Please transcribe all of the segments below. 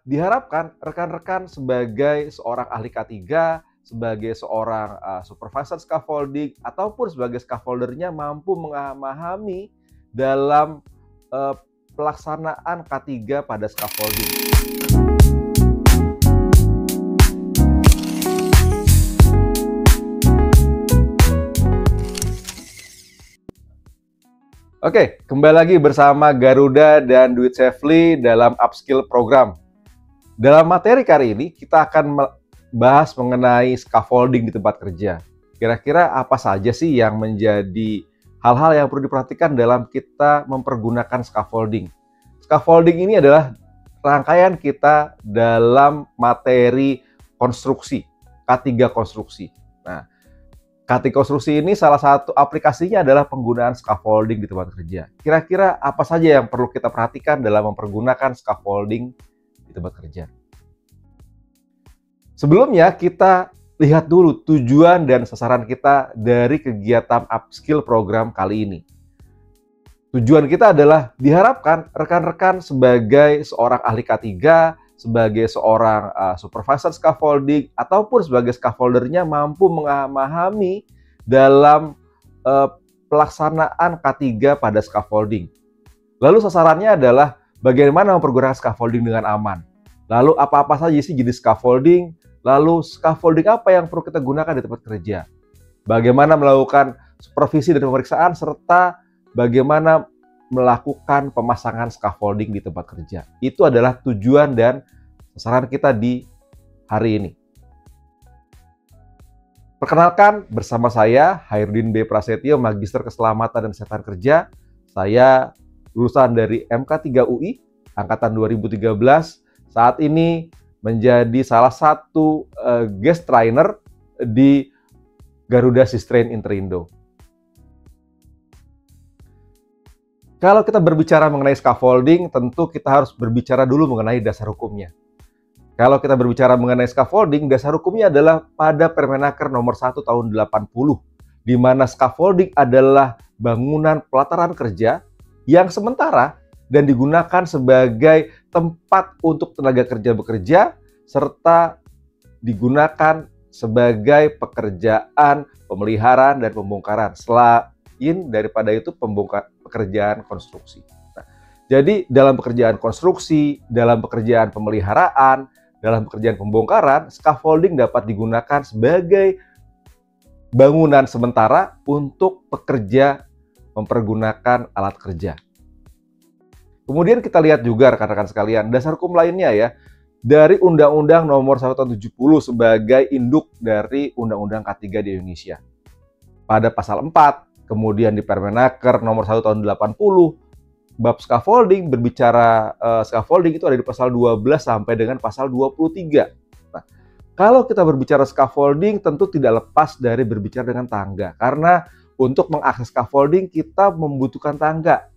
diharapkan rekan-rekan sebagai seorang ahli K3, sebagai seorang supervisor scaffolding, ataupun sebagai scaffoldernya mampu memahami dalam pelaksanaan K3 pada scaffolding. Oke, kembali lagi bersama Garuda dan Duit Safely dalam Upskill Program. Dalam materi kali ini, kita akan bahas mengenai scaffolding di tempat kerja. Kira-kira apa saja sih yang menjadi hal-hal yang perlu diperhatikan dalam kita mempergunakan scaffolding? Scaffolding ini adalah rangkaian kita dalam materi konstruksi, K3 konstruksi. Nah, K3 konstruksi ini salah satu aplikasinya adalah penggunaan scaffolding di tempat kerja. Kira-kira apa saja yang perlu kita perhatikan dalam mempergunakan scaffolding di tempat kerja? Sebelumnya kita lihat dulu tujuan dan sasaran kita dari kegiatan upskill program kali ini. Tujuan kita adalah diharapkan rekan-rekan sebagai seorang ahli K3, sebagai seorang supervisor scaffolding, ataupun sebagai scaffoldernya mampu memahami dalam pelaksanaan K3 pada scaffolding. Lalu sasarannya adalah bagaimana mempergunakan scaffolding dengan aman. Lalu apa-apa saja sih jenis scaffolding, lalu scaffolding apa yang perlu kita gunakan di tempat kerja. Bagaimana melakukan supervisi dan pemeriksaan, serta bagaimana melakukan pemasangan scaffolding di tempat kerja. Itu adalah tujuan dan sasaran kita di hari ini. Perkenalkan, bersama saya Hairudin B. Prasetyo, Magister Keselamatan dan Kesehatan Kerja. Saya lulusan dari MK3 UI, Angkatan 2013. Saat ini menjadi salah satu guest trainer di Garuda Sistrain Interindo. Kalau kita berbicara mengenai scaffolding, tentu kita harus berbicara dulu mengenai dasar hukumnya. Kalau kita berbicara mengenai scaffolding, dasar hukumnya adalah pada Permenaker nomor 1 tahun 80, di mana scaffolding adalah bangunan pelataran kerja yang sementara dan digunakan sebagai tempat untuk tenaga kerja bekerja, serta digunakan sebagai pekerjaan pemeliharaan dan pembongkaran. Selain daripada itu pekerjaan konstruksi. Nah, jadi dalam pekerjaan konstruksi, dalam pekerjaan pemeliharaan, dalam pekerjaan pembongkaran, scaffolding dapat digunakan sebagai bangunan sementara untuk pekerja mempergunakan alat kerja. Kemudian kita lihat juga rekan-rekan sekalian, dasar hukum lainnya ya, dari Undang-Undang Nomor 1 Tahun 70 sebagai induk dari Undang-Undang K3 di Indonesia. Pada pasal 4, kemudian di Permenaker nomor 1 tahun 80, bab scaffolding berbicara scaffolding itu ada di pasal 12 sampai dengan pasal 23. Nah, kalau kita berbicara scaffolding tentu tidak lepas dari berbicara dengan tangga. Karena untuk mengakses scaffolding kita membutuhkan tangga.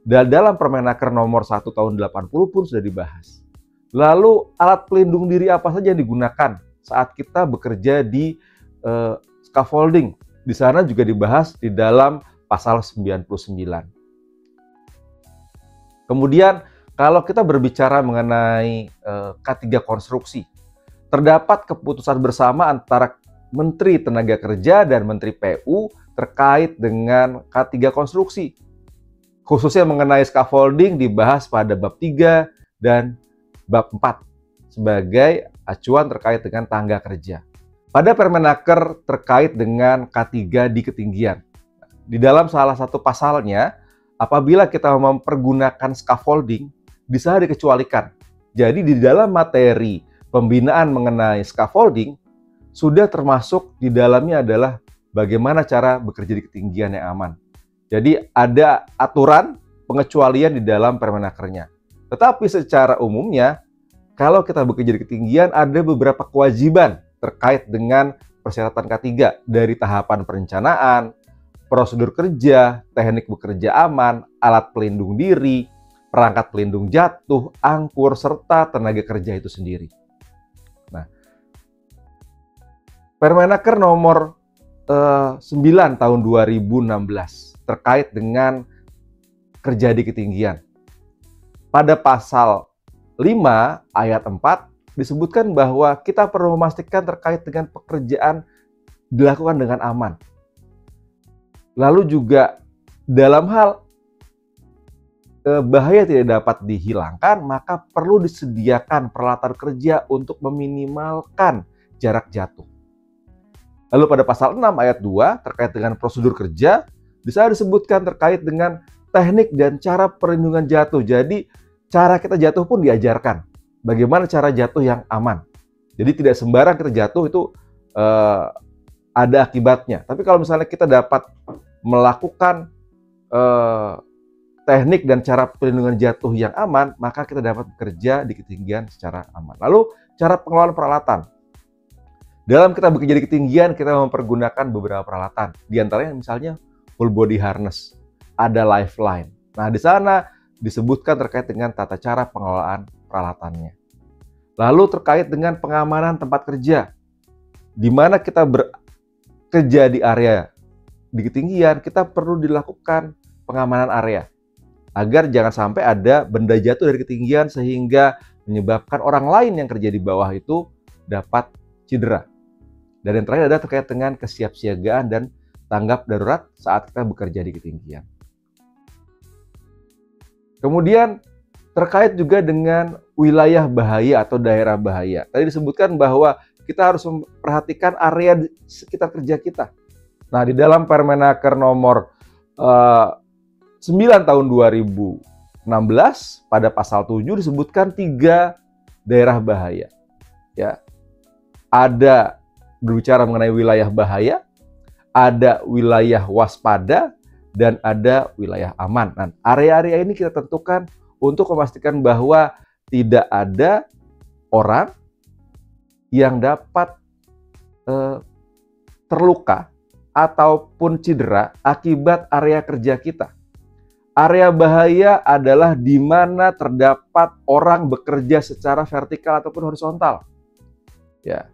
Dan dalam Permenaker nomor 1 tahun 80 pun sudah dibahas. Lalu alat pelindung diri apa saja yang digunakan saat kita bekerja di scaffolding? Di sana juga dibahas di dalam pasal 99. Kemudian kalau kita berbicara mengenai K3 konstruksi, terdapat keputusan bersama antara Menteri Tenaga Kerja dan Menteri PU terkait dengan K3 konstruksi. Khususnya mengenai scaffolding dibahas pada bab 3 dan bab 4 sebagai acuan terkait dengan tangga kerja. Pada Permenaker terkait dengan K3 di ketinggian. Di dalam salah satu pasalnya, apabila kita mempergunakan scaffolding, bisa dikecualikan. Jadi di dalam materi pembinaan mengenai scaffolding, sudah termasuk di dalamnya adalah bagaimana cara bekerja di ketinggian yang aman. Jadi ada aturan pengecualian di dalam Permenakernya. Tetapi secara umumnya, kalau kita bekerja di ketinggian, ada beberapa kewajiban terkait dengan persyaratan K3 dari tahapan perencanaan, prosedur kerja, teknik bekerja aman, alat pelindung diri, perangkat pelindung jatuh, angkur, serta tenaga kerja itu sendiri. Nah, Permenaker nomor 9 tahun 2016 terkait dengan kerja di ketinggian. Pada pasal 5 ayat 4 disebutkan bahwa kita perlu memastikan terkait dengan pekerjaan dilakukan dengan aman. Lalu juga dalam hal bahaya tidak dapat dihilangkan, maka perlu disediakan peralatan kerja untuk meminimalkan jarak jatuh. Lalu pada pasal 6 ayat 2 terkait dengan prosedur kerja, di sana disebutkan terkait dengan teknik dan cara perlindungan jatuh. Jadi cara kita jatuh pun diajarkan. Bagaimana cara jatuh yang aman. Jadi tidak sembarang kita jatuh itu ada akibatnya. Tapi kalau misalnya kita dapat melakukan teknik dan cara perlindungan jatuh yang aman, maka kita dapat bekerja di ketinggian secara aman. Lalu cara pengelolaan peralatan. Dalam kita bekerja di ketinggian, kita mempergunakan beberapa peralatan. Di antaranya misalnya full body harness, ada lifeline. Nah, di sana disebutkan terkait dengan tata cara pengelolaan peralatannya. Lalu terkait dengan pengamanan tempat kerja. Di mana kita bekerja di area di ketinggian, kita perlu dilakukan pengamanan area. Agar jangan sampai ada benda jatuh dari ketinggian sehingga menyebabkan orang lain yang kerja di bawah itu dapat cedera. Dan yang terakhir adalah terkait dengan kesiapsiagaan dan tanggap darurat saat kita bekerja di ketinggian. Kemudian terkait juga dengan wilayah bahaya atau daerah bahaya. Tadi disebutkan bahwa kita harus memperhatikan area di sekitar kerja kita. Nah, di dalam Permenaker nomor 9 tahun 2016 pada pasal 7 disebutkan 3 daerah bahaya. Ya. Ada berbicara mengenai wilayah bahaya, ada wilayah waspada, dan ada wilayah aman. Nah, area-area ini kita tentukan untuk memastikan bahwa tidak ada orang yang dapat terluka ataupun cedera akibat area kerja kita. Area bahaya adalah di mana terdapat orang bekerja secara vertikal ataupun horizontal. Ya.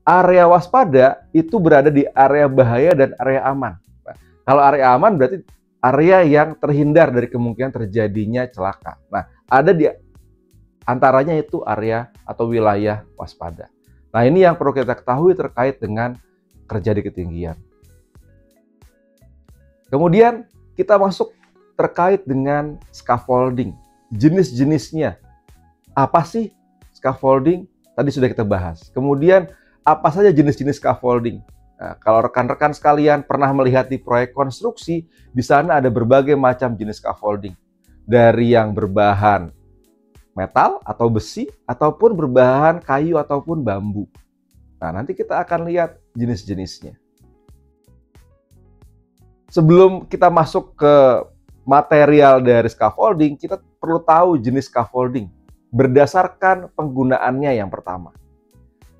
Area waspada itu berada di area bahaya dan area aman. Nah, kalau area aman berarti area yang terhindar dari kemungkinan terjadinya celaka. Nah, ada di antaranya itu area atau wilayah waspada. Nah, ini yang perlu kita ketahui terkait dengan kerja di ketinggian. Kemudian kita masuk terkait dengan scaffolding. Jenis-jenisnya. Apa sih scaffolding? Tadi sudah kita bahas. Kemudian apa saja jenis-jenis scaffolding? Nah, kalau rekan-rekan sekalian pernah melihat di proyek konstruksi, di sana ada berbagai macam jenis scaffolding. Dari yang berbahan metal atau besi, ataupun berbahan kayu ataupun bambu. Nah, nanti kita akan lihat jenis-jenisnya. Sebelum kita masuk ke material dari scaffolding, kita perlu tahu jenis scaffolding berdasarkan penggunaannya yang pertama.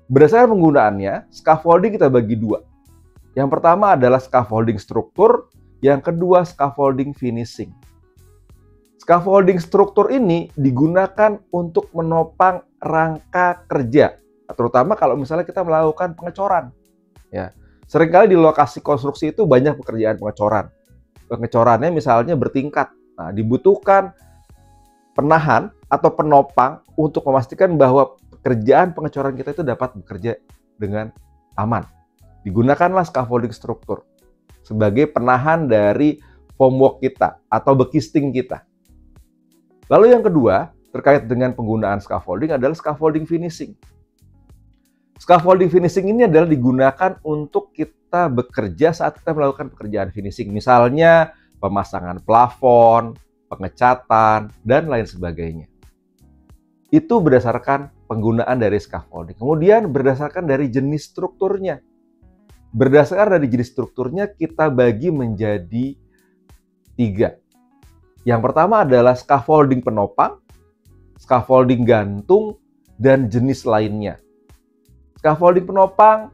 Berdasarkan penggunaannya, scaffolding kita bagi 2. Yang pertama adalah scaffolding struktur, yang kedua scaffolding finishing. Scaffolding struktur ini digunakan untuk menopang rangka kerja, terutama kalau misalnya kita melakukan pengecoran. Ya, seringkali di lokasi konstruksi itu banyak pekerjaan pengecoran. Pengecorannya misalnya bertingkat. Nah, dibutuhkan penahan atau penopang untuk memastikan bahwa pekerjaan pengecoran kita itu dapat bekerja dengan aman. Digunakanlah scaffolding struktur sebagai penahan dari formwork kita atau bekisting kita. Lalu yang kedua, terkait dengan penggunaan scaffolding adalah scaffolding finishing. Scaffolding finishing ini adalah digunakan untuk kita bekerja saat kita melakukan pekerjaan finishing. Misalnya pemasangan plafon, pengecatan, dan lain sebagainya. Itu berdasarkan penggunaan dari scaffolding. Kemudian berdasarkan dari jenis strukturnya. Berdasarkan dari jenis strukturnya kita bagi menjadi 3. Yang pertama adalah scaffolding penopang, scaffolding gantung, dan jenis lainnya. Scaffolding penopang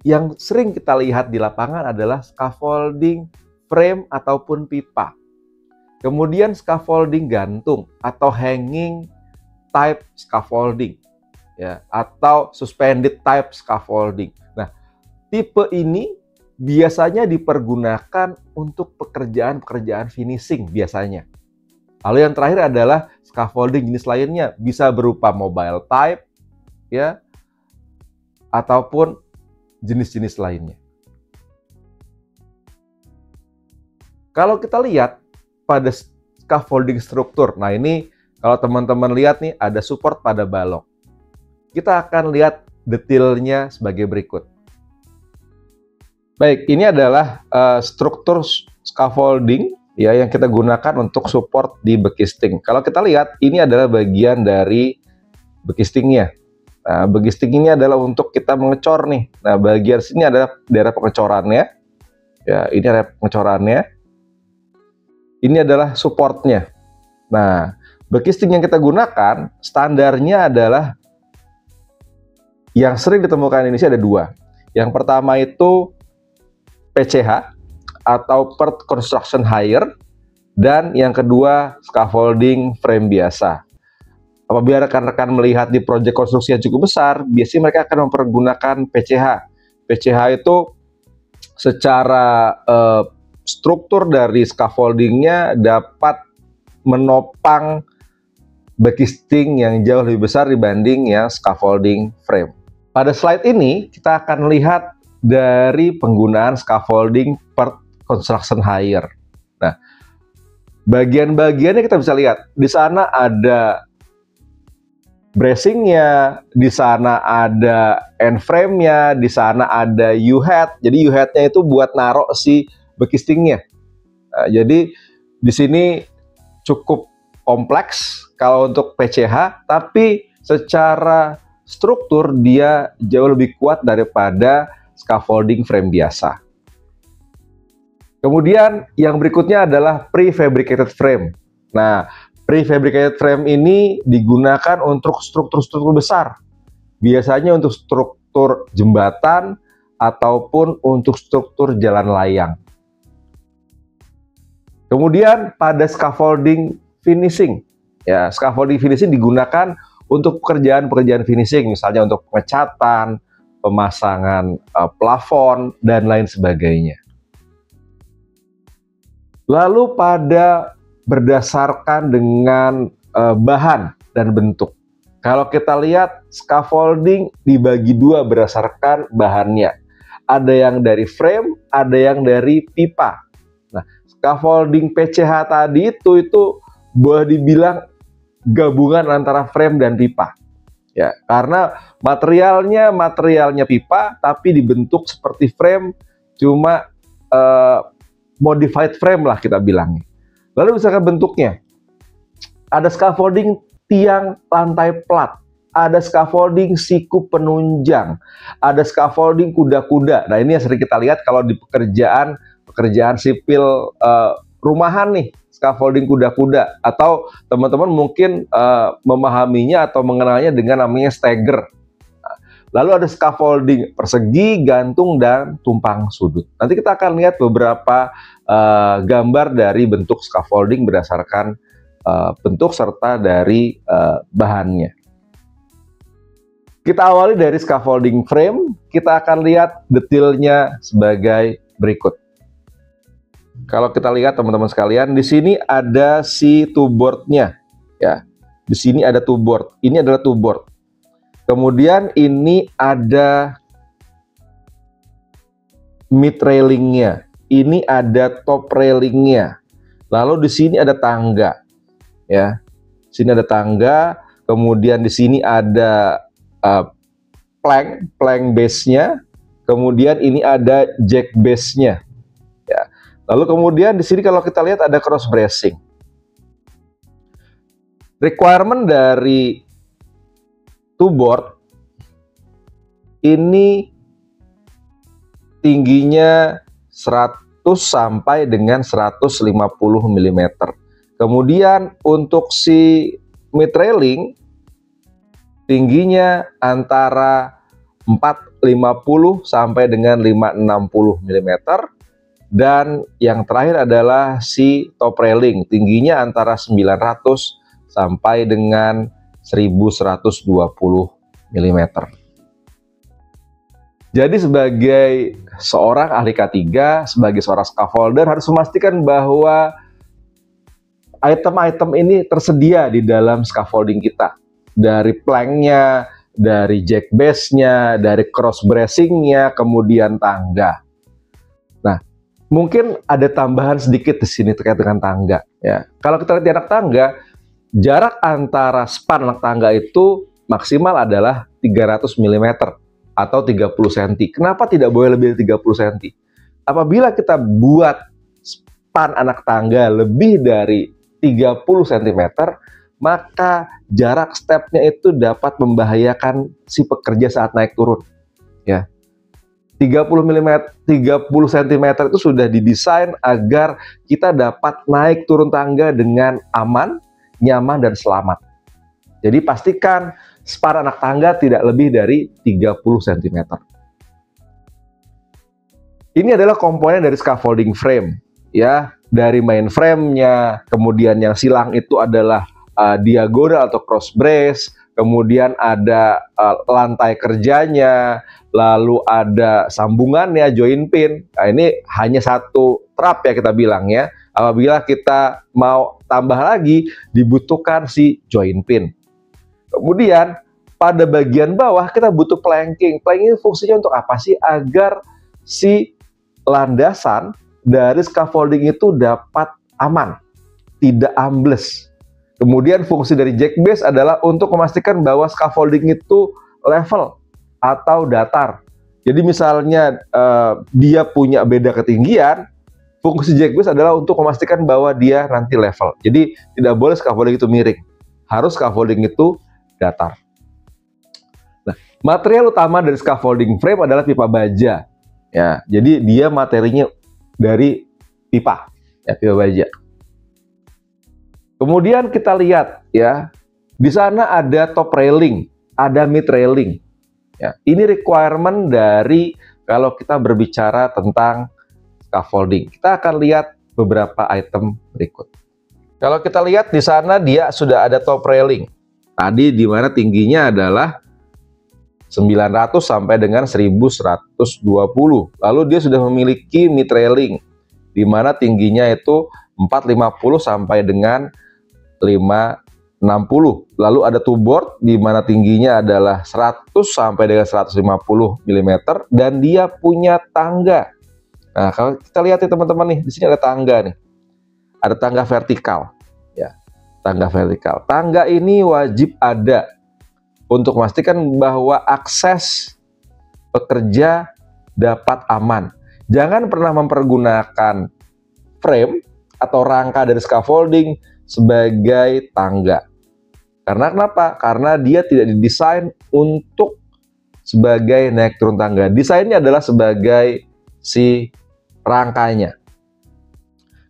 yang sering kita lihat di lapangan adalah scaffolding frame ataupun pipa. Kemudian scaffolding gantung atau hanging type scaffolding, ya, atau suspended type scaffolding. Nah, tipe ini biasanya dipergunakan untuk pekerjaan-pekerjaan finishing biasanya. Lalu yang terakhir adalah scaffolding jenis lainnya, bisa berupa mobile type, ya, ataupun jenis-jenis lainnya. Kalau kita lihat pada scaffolding struktur, nah ini kalau teman-teman lihat nih ada support pada balok. Kita akan lihat detailnya sebagai berikut. Baik, ini adalah struktur scaffolding ya yang kita gunakan untuk support di bekisting. Kalau kita lihat ini adalah bagian dari bekistingnya. Nah, bekisting ini adalah untuk kita mengecor nih. Nah, bagian sini adalah daerah pengecorannya. Ya, ini adalah pengecorannya. Ini adalah supportnya. Nah, bekisting yang kita gunakan standarnya adalah yang sering ditemukan di Indonesia ada dua. Yang pertama itu PCH atau Perth Construction Hire, dan yang kedua scaffolding frame biasa. Apabila rekan-rekan melihat di proyek konstruksi yang cukup besar, biasanya mereka akan mempergunakan PCH. PCH itu secara struktur dari scaffoldingnya dapat menopang bekisting yang jauh lebih besar dibanding yang scaffolding frame. Pada slide ini kita akan lihat dari penggunaan scaffolding Perth Construction Hire. Nah, bagian-bagiannya kita bisa lihat. Di sana ada bracingnya, di sana ada end frame-nya, di sana ada U-head. Jadi U-head-nya itu buat naruh si bekistingnya. Nah, jadi di sini cukup kompleks kalau untuk PCH, tapi secara struktur dia jauh lebih kuat daripada scaffolding frame biasa. Kemudian yang berikutnya adalah prefabricated frame. Nah, prefabricated frame ini digunakan untuk struktur-struktur besar. Biasanya untuk struktur jembatan ataupun untuk struktur jalan layang. Kemudian pada scaffolding finishing, ya scaffolding finishing digunakan untuk pekerjaan-pekerjaan finishing, misalnya untuk pengecatan, pemasangan plafon dan lain sebagainya. Lalu pada berdasarkan dengan bahan dan bentuk. Kalau kita lihat scaffolding dibagi dua berdasarkan bahannya. Ada yang dari frame, ada yang dari pipa. Nah, scaffolding PCH tadi itu boleh dibilang gabungan antara frame dan pipa. Ya, karena materialnya pipa tapi dibentuk seperti frame, cuma modified frame lah kita bilangnya. Lalu misalkan bentuknya, ada scaffolding tiang lantai plat, ada scaffolding siku penunjang, ada scaffolding kuda-kuda. Nah, ini yang sering kita lihat kalau di pekerjaan sipil rumahan nih, scaffolding kuda-kuda, atau teman-teman mungkin memahaminya atau mengenalnya dengan namanya stagger. Lalu ada scaffolding persegi, gantung, dan tumpang sudut. Nanti kita akan lihat beberapa gambar dari bentuk scaffolding berdasarkan bentuk serta dari bahannya. Kita awali dari scaffolding frame, kita akan lihat detailnya sebagai berikut. Kalau kita lihat teman-teman sekalian, di sini ada si two-board-nya, ya. Di sini ada two-board. Ini adalah two-board. Kemudian ini ada mid railingnya, ini ada top railingnya. Lalu di sini ada tangga, ya. Sini ada tangga. Kemudian di sini ada plank base-nya. Kemudian ini ada jack base-nya. Ya. Lalu kemudian di sini kalau kita lihat ada cross bracing. Requirement dari two-board ini tingginya 100 sampai dengan 150 mm. Kemudian untuk si mid railing tingginya antara 450 sampai dengan 560 mm. Dan yang terakhir adalah si top railing, tingginya antara 900 sampai dengan 1120 mm. Jadi sebagai seorang ahli K3, sebagai seorang scaffolder harus memastikan bahwa item-item ini tersedia di dalam scaffolding kita. Dari plank-nya, dari jack base-nya, dari cross bracing-nya, kemudian tangga. Nah, mungkin ada tambahan sedikit di sini terkait dengan tangga. Ya, kalau kita lihat di anak tangga, jarak antara span anak tangga itu maksimal adalah 300 mm atau 30 cm. Kenapa tidak boleh lebih dari 30 cm? Apabila kita buat span anak tangga lebih dari 30 cm, maka jarak stepnya itu dapat membahayakan si pekerja saat naik turun. Ya, 30 cm itu sudah didesain agar kita dapat naik turun tangga dengan aman, nyaman, dan selamat. Jadi pastikan span anak tangga tidak lebih dari 30 cm. Ini adalah komponen dari scaffolding frame, ya, dari main frame-nya, kemudian yang silang itu adalah diagonal atau cross brace, kemudian ada lantai kerjanya, lalu ada sambungannya, joint pin. Nah, ini hanya satu trap ya kita bilang ya. Apabila kita mau tambah lagi, dibutuhkan si joint pin. Kemudian pada bagian bawah kita butuh planking. Planking fungsinya untuk apa sih? Agar si landasan dari scaffolding itu dapat aman, tidak ambles. Kemudian fungsi dari jack base adalah untuk memastikan bahwa scaffolding itu level atau datar. Jadi misalnya dia punya beda ketinggian, fungsi jack base adalah untuk memastikan bahwa dia nanti level. Jadi tidak boleh scaffolding itu miring, harus scaffolding itu datar. Nah, material utama dari scaffolding frame adalah pipa baja. Ya, jadi dia materinya dari pipa, ya, pipa baja. Kemudian kita lihat ya, di sana ada top railing, ada mid railing. Ya, ini requirement dari kalau kita berbicara tentang scaffolding. Kita akan lihat beberapa item berikut. Kalau kita lihat di sana dia sudah ada top railing. Tadi di mana tingginya adalah 900 sampai dengan 1120. Lalu dia sudah memiliki mid railing di mana tingginya itu 450 sampai dengan 560. Lalu ada two board di mana tingginya adalah 100 sampai dengan 150 mm dan dia punya tangga. Nah, kalau kita lihat nih teman-teman nih, di sini ada tangga nih. Ada tangga vertikal ya. Tangga vertikal. Tangga ini wajib ada untuk memastikan bahwa akses pekerja dapat aman. Jangan pernah mempergunakan frame atau rangka dari scaffolding sebagai tangga. Karena kenapa? Karena dia tidak didesain untuk sebagai naik turun tangga. Desainnya adalah sebagai si rangkanya.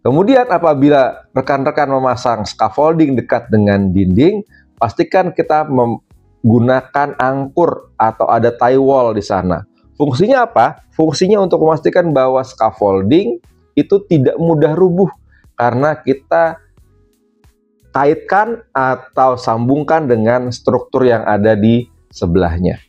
Kemudian apabila rekan-rekan memasang scaffolding dekat dengan dinding, pastikan kita menggunakan angkur atau ada tie wall di sana. Fungsinya apa? Fungsinya untuk memastikan bahwa scaffolding itu tidak mudah rubuh karena kita kaitkan atau sambungkan dengan struktur yang ada di sebelahnya.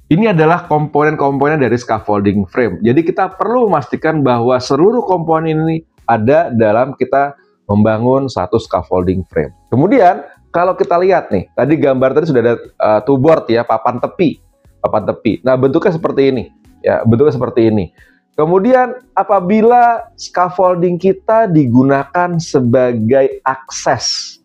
Ini adalah komponen-komponen dari scaffolding frame. Jadi kita perlu memastikan bahwa seluruh komponen ini ada dalam kita membangun satu scaffolding frame. Kemudian kalau kita lihat nih, tadi gambar tadi sudah ada two board ya, papan tepi. Nah, bentuknya seperti ini. Ya, bentuknya seperti ini. Kemudian apabila scaffolding kita digunakan sebagai akses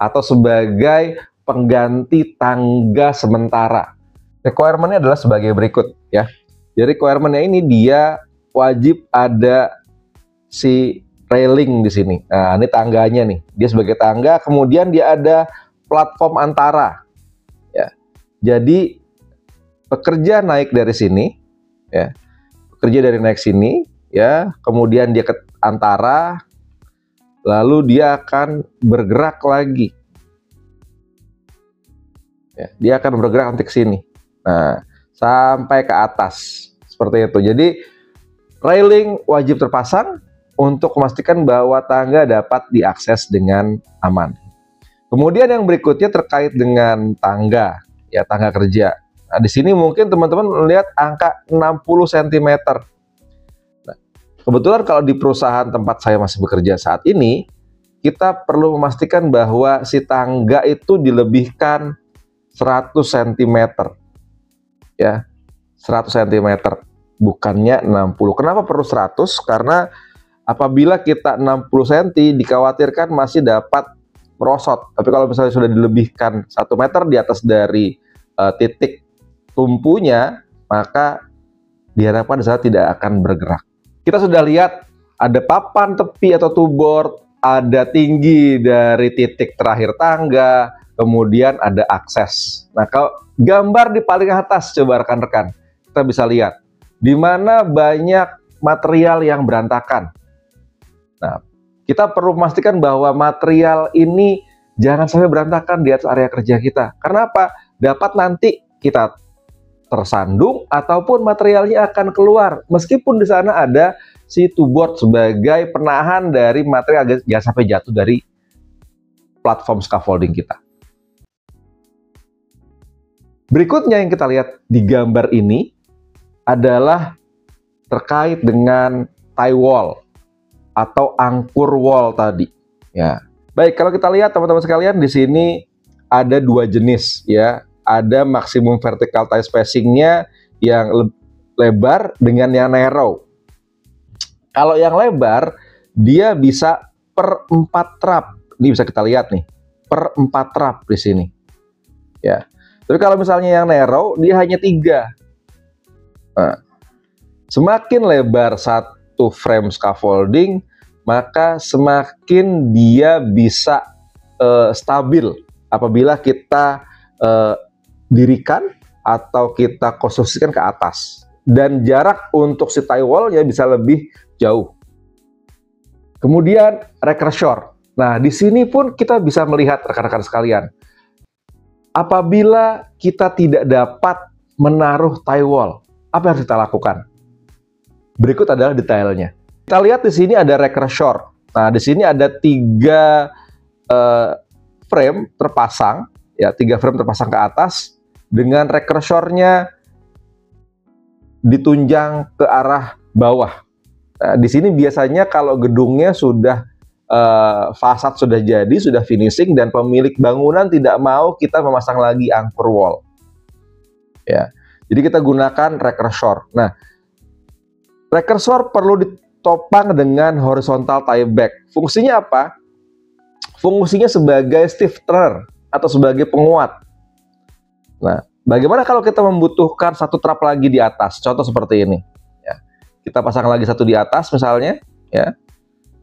atau sebagai pengganti tangga sementara, requirement-nya adalah sebagai berikut ya. Jadi requirement-nya ini dia wajib ada si railing di sini. Nah, ini tangganya nih. Dia sebagai tangga, kemudian dia ada platform antara. Ya. Jadi pekerja naik dari sini ya. Pekerja dari naik sini ya, kemudian dia ke antara, lalu dia akan bergerak lagi. Ya, dia akan bergerak nanti ke sini. Nah, sampai ke atas seperti itu. Jadi railing wajib terpasang untuk memastikan bahwa tangga dapat diakses dengan aman. Kemudian yang berikutnya terkait dengan tangga, ya, tangga kerja. Nah, di sini mungkin teman-teman melihat angka 60 cm. Nah, kebetulan kalau di perusahaan tempat saya masih bekerja saat ini, kita perlu memastikan bahwa si tangga itu dilebihkan 100 cm. Ya, 100 cm. Bukannya 60. Kenapa perlu 100? Karena apabila kita 60 cm, dikhawatirkan masih dapat merosot. Tapi kalau misalnya sudah dilebihkan 1 meter di atas dari titik tumpunya, maka diharapkan di sana tidak akan bergerak. Kita sudah lihat ada papan tepi atau two-board, ada tinggi dari titik terakhir tangga, kemudian ada akses. Nah, kalau gambar di paling atas, coba rekan-rekan, kita bisa lihat di mana banyak material yang berantakan. Nah, kita perlu memastikan bahwa material ini jangan sampai berantakan di atas area kerja kita. Karena apa? Dapat nanti kita tersandung ataupun materialnya akan keluar. Meskipun di sana ada si two-board sebagai penahan dari material jangan sampai jatuh dari platform scaffolding kita. Berikutnya yang kita lihat di gambar ini adalah terkait dengan tie wall atau angkur wall tadi. Ya, baik, kalau kita lihat teman-teman sekalian, di sini ada dua jenis ya. Ada maksimum vertical tie spacing-nya yang lebar dengan yang narrow. Kalau yang lebar dia bisa per 4 trap. Ini bisa kita lihat nih, per 4 trap di sini. Ya. Tapi kalau misalnya yang narrow dia hanya 3. Nah, semakin lebar satu frame scaffolding, maka semakin dia bisa stabil apabila kita dirikan atau kita konstruksikan ke atas. Dan jarak untuk si tie wall-nya bisa lebih jauh. Kemudian recursor. Nah, di sini pun kita bisa melihat rekan-rekan sekalian. Apabila kita tidak dapat menaruh tie wall, apa yang harus kita lakukan? Berikut adalah detailnya. Kita lihat di sini ada recursor. Nah, di sini ada 3 frame terpasang, ya, 3 frame terpasang ke atas dengan rekursornya ditunjang ke arah bawah. Nah, di sini biasanya kalau gedungnya sudah fasad sudah jadi, sudah finishing, dan pemilik bangunan tidak mau kita memasang lagi angkur wall. Ya, jadi kita gunakan rekursor. Nah, rekursor perlu ditopang dengan horizontal tie back. Fungsinya apa? Fungsinya sebagai stiffener atau sebagai penguat. Nah, bagaimana kalau kita membutuhkan satu trap lagi di atas? Contoh seperti ini. Ya, kita pasang lagi satu di atas misalnya. Ya,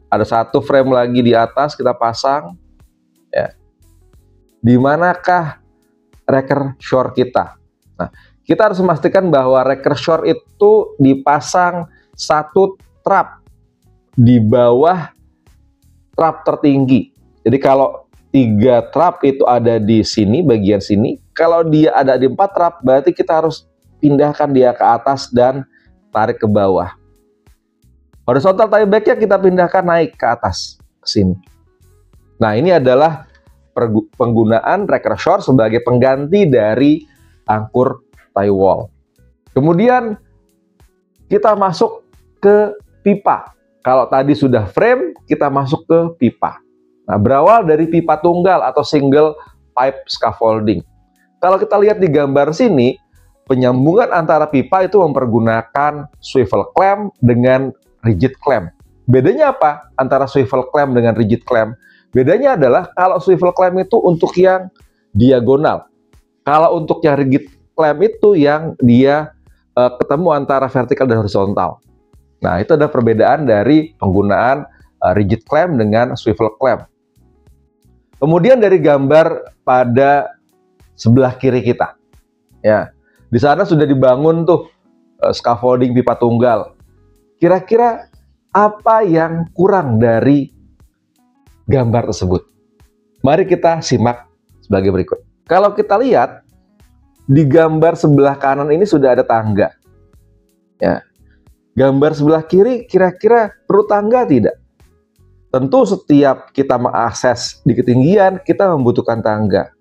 ada satu frame lagi di atas kita pasang. Ya, di manakah rekursor kita? Nah, kita harus memastikan bahwa rekursor itu dipasang satu trap di bawah trap tertinggi. Jadi kalau 3 trap itu ada di sini, bagian sini. Kalau dia ada di 4 trap, berarti kita harus pindahkan dia ke atas dan tarik ke bawah. Horizontal tie back-nya kita pindahkan naik ke atas, ke sini. Nah, ini adalah penggunaan rekursor sebagai pengganti dari angkur tie wall. Kemudian kita masuk ke pipa. Kalau tadi sudah frame, kita masuk ke pipa. Nah, berawal dari pipa tunggal atau single pipe scaffolding. Kalau kita lihat di gambar sini, penyambungan antara pipa itu mempergunakan swivel clamp dengan rigid clamp. Bedanya apa antara swivel clamp dengan rigid clamp? Bedanya adalah kalau swivel clamp itu untuk yang diagonal. Kalau untuk yang rigid clamp itu yang dia ketemu antara vertikal dan horizontal. Nah, itu ada perbedaan dari penggunaan rigid clamp dengan swivel clamp. Kemudian dari gambar pada sebelah kiri kita. Ya, di sana sudah dibangun tuh scaffolding pipa tunggal. Kira-kira apa yang kurang dari gambar tersebut? Mari kita simak sebagai berikut. Kalau kita lihat di gambar sebelah kanan ini sudah ada tangga. Ya. Gambar sebelah kiri kira-kira perlu tangga tidak? Tentu setiap kita mengakses di ketinggian kita membutuhkan tangga.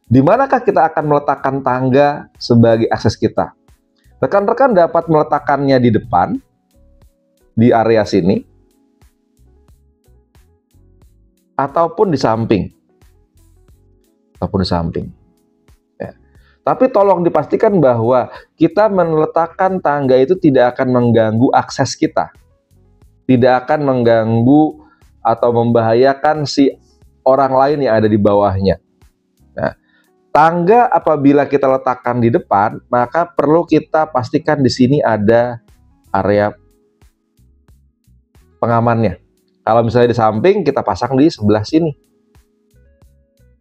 Di manakah kita akan meletakkan tangga sebagai akses kita? Rekan-rekan dapat meletakkannya di depan, di area sini, ataupun di samping. Ya. Tapi tolong dipastikan bahwa kita meletakkan tangga itu tidak akan mengganggu akses kita. Tidak akan mengganggu atau membahayakan si orang lain yang ada di bawahnya. Nah, tangga apabila kita letakkan di depan, maka perlu kita pastikan di sini ada area pengamannya. Kalau misalnya di samping, kita pasang di sebelah sini.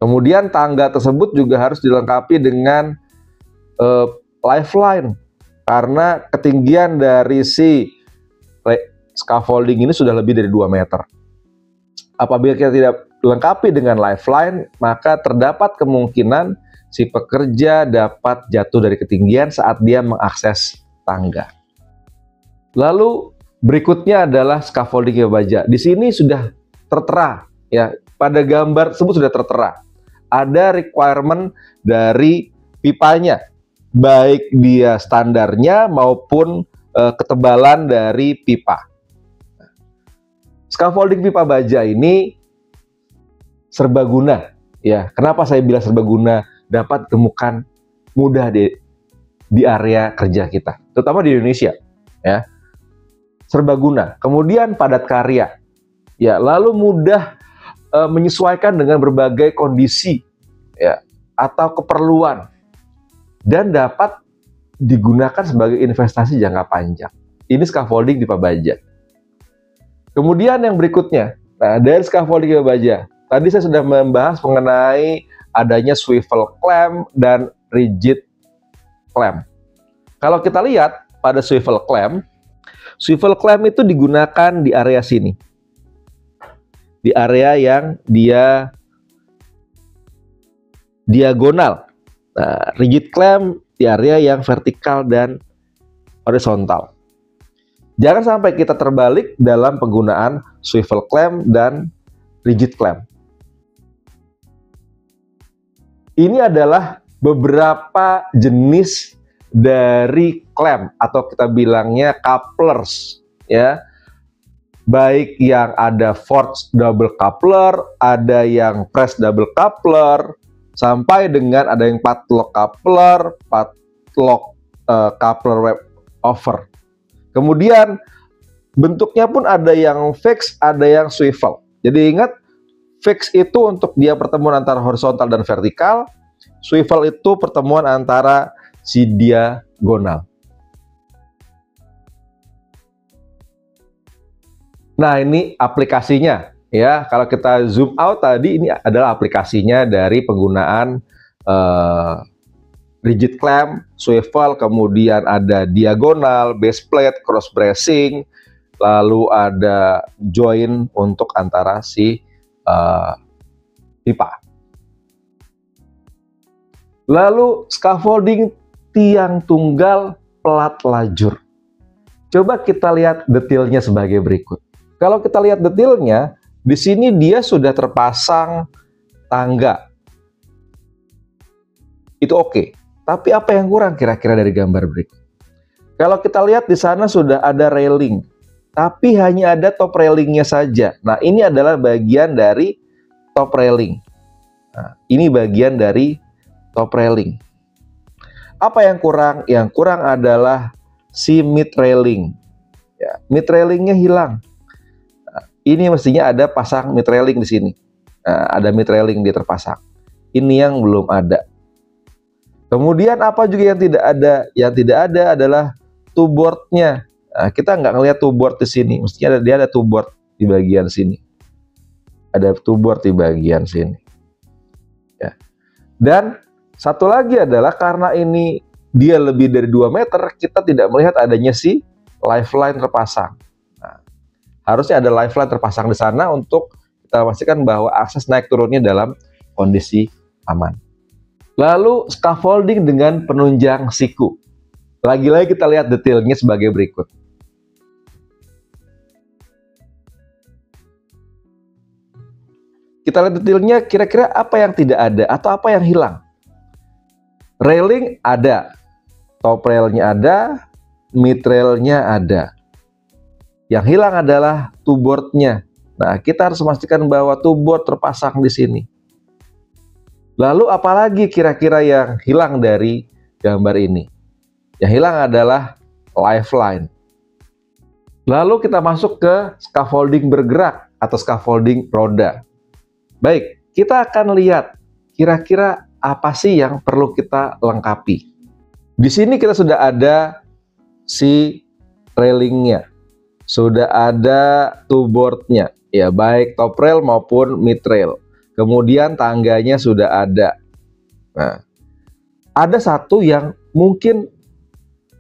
Kemudian tangga tersebut juga harus dilengkapi dengan lifeline, karena ketinggian dari si scaffolding ini sudah lebih dari 2 meter. Apabila kita tidak dilengkapi dengan lifeline, maka terdapat kemungkinan si pekerja dapat jatuh dari ketinggian saat dia mengakses tangga. Lalu berikutnya adalah scaffolding baja. Di sini sudah tertera, ya, pada gambar tersebut sudah tertera. Ada requirement dari pipanya, baik dia standarnya maupun ketebalan dari pipa. Scaffolding pipa baja ini serbaguna, ya. Kenapa saya bilang serbaguna? Dapat ditemukan mudah di area kerja kita, terutama di Indonesia, ya. Serbaguna, kemudian padat karya, ya, lalu mudah menyesuaikan dengan berbagai kondisi, ya, atau keperluan, dan dapat digunakan sebagai investasi jangka panjang. Ini scaffolding pipa baja. Kemudian yang berikutnya, nah, dari scaffolding pipa baja, tadi saya sudah membahas mengenai adanya swivel clamp dan rigid clamp. Kalau kita lihat pada swivel clamp itu digunakan di area sini, di area yang dia diagonal. Nah, rigid clamp di area yang vertikal dan horizontal. Jangan sampai kita terbalik dalam penggunaan swivel clamp dan rigid clamp. Ini adalah beberapa jenis dari clamp atau kita bilangnya couplers, ya. Baik yang ada forged double coupler, ada yang press double coupler, sampai dengan ada yang padlock coupler, coupler web over. Kemudian bentuknya pun ada yang fix, ada yang swivel. Jadi ingat, fix itu untuk dia pertemuan antara horizontal dan vertikal, swivel itu pertemuan antara si diagonal. Nah, ini aplikasinya, ya. Kalau kita zoom out tadi, ini adalah aplikasinya dari penggunaan rigid clamp, swivel, kemudian ada diagonal, base plate, cross bracing, lalu ada join untuk antara si pipa. Lalu scaffolding tiang tunggal plat lajur. Coba kita lihat detailnya sebagai berikut. Kalau kita lihat detailnya, di sini dia sudah terpasang tangga. Itu oke. Tapi apa yang kurang kira-kira dari gambar berikut? Kalau kita lihat di sana sudah ada railing, tapi hanya ada top railingnya saja. Nah, ini adalah bagian dari top railing. Nah, ini bagian dari top railing. Apa yang kurang? Yang kurang adalah si mid railing. Ya, mid railingnya hilang. Nah, ini mestinya ada pasang mid railing di sini. Nah, ada mid railing dia terpasang. Ini yang belum ada. Kemudian apa juga yang tidak ada? Yang tidak ada adalah two board-nya. Nah, kita nggak ngelihat two board di sini. Mestinya dia ada two board di bagian sini. Ada two board di bagian sini. Ya. Dan satu lagi adalah karena ini dia lebih dari 2 meter, kita tidak melihat adanya si lifeline terpasang. Nah, harusnya ada lifeline terpasang di sana untuk kita pastikan bahwa akses naik turunnya dalam kondisi aman. Lalu scaffolding dengan penunjang siku. Lagi-lagi kita lihat detailnya sebagai berikut. Kita lihat detailnya, kira-kira apa yang tidak ada atau apa yang hilang. Railing ada, top railnya ada, mid railnya ada. Yang hilang adalah two board-nya. Nah, kita harus memastikan bahwa two-board terpasang di sini. Lalu apalagi kira-kira yang hilang dari gambar ini? Yang hilang adalah lifeline. Lalu kita masuk ke scaffolding bergerak atau scaffolding roda. Baik, kita akan lihat kira-kira apa sih yang perlu kita lengkapi. Di sini kita sudah ada si railingnya, sudah ada two-boardnya, ya baik top rail maupun mid rail. Kemudian tangganya sudah ada. Nah, ada satu yang mungkin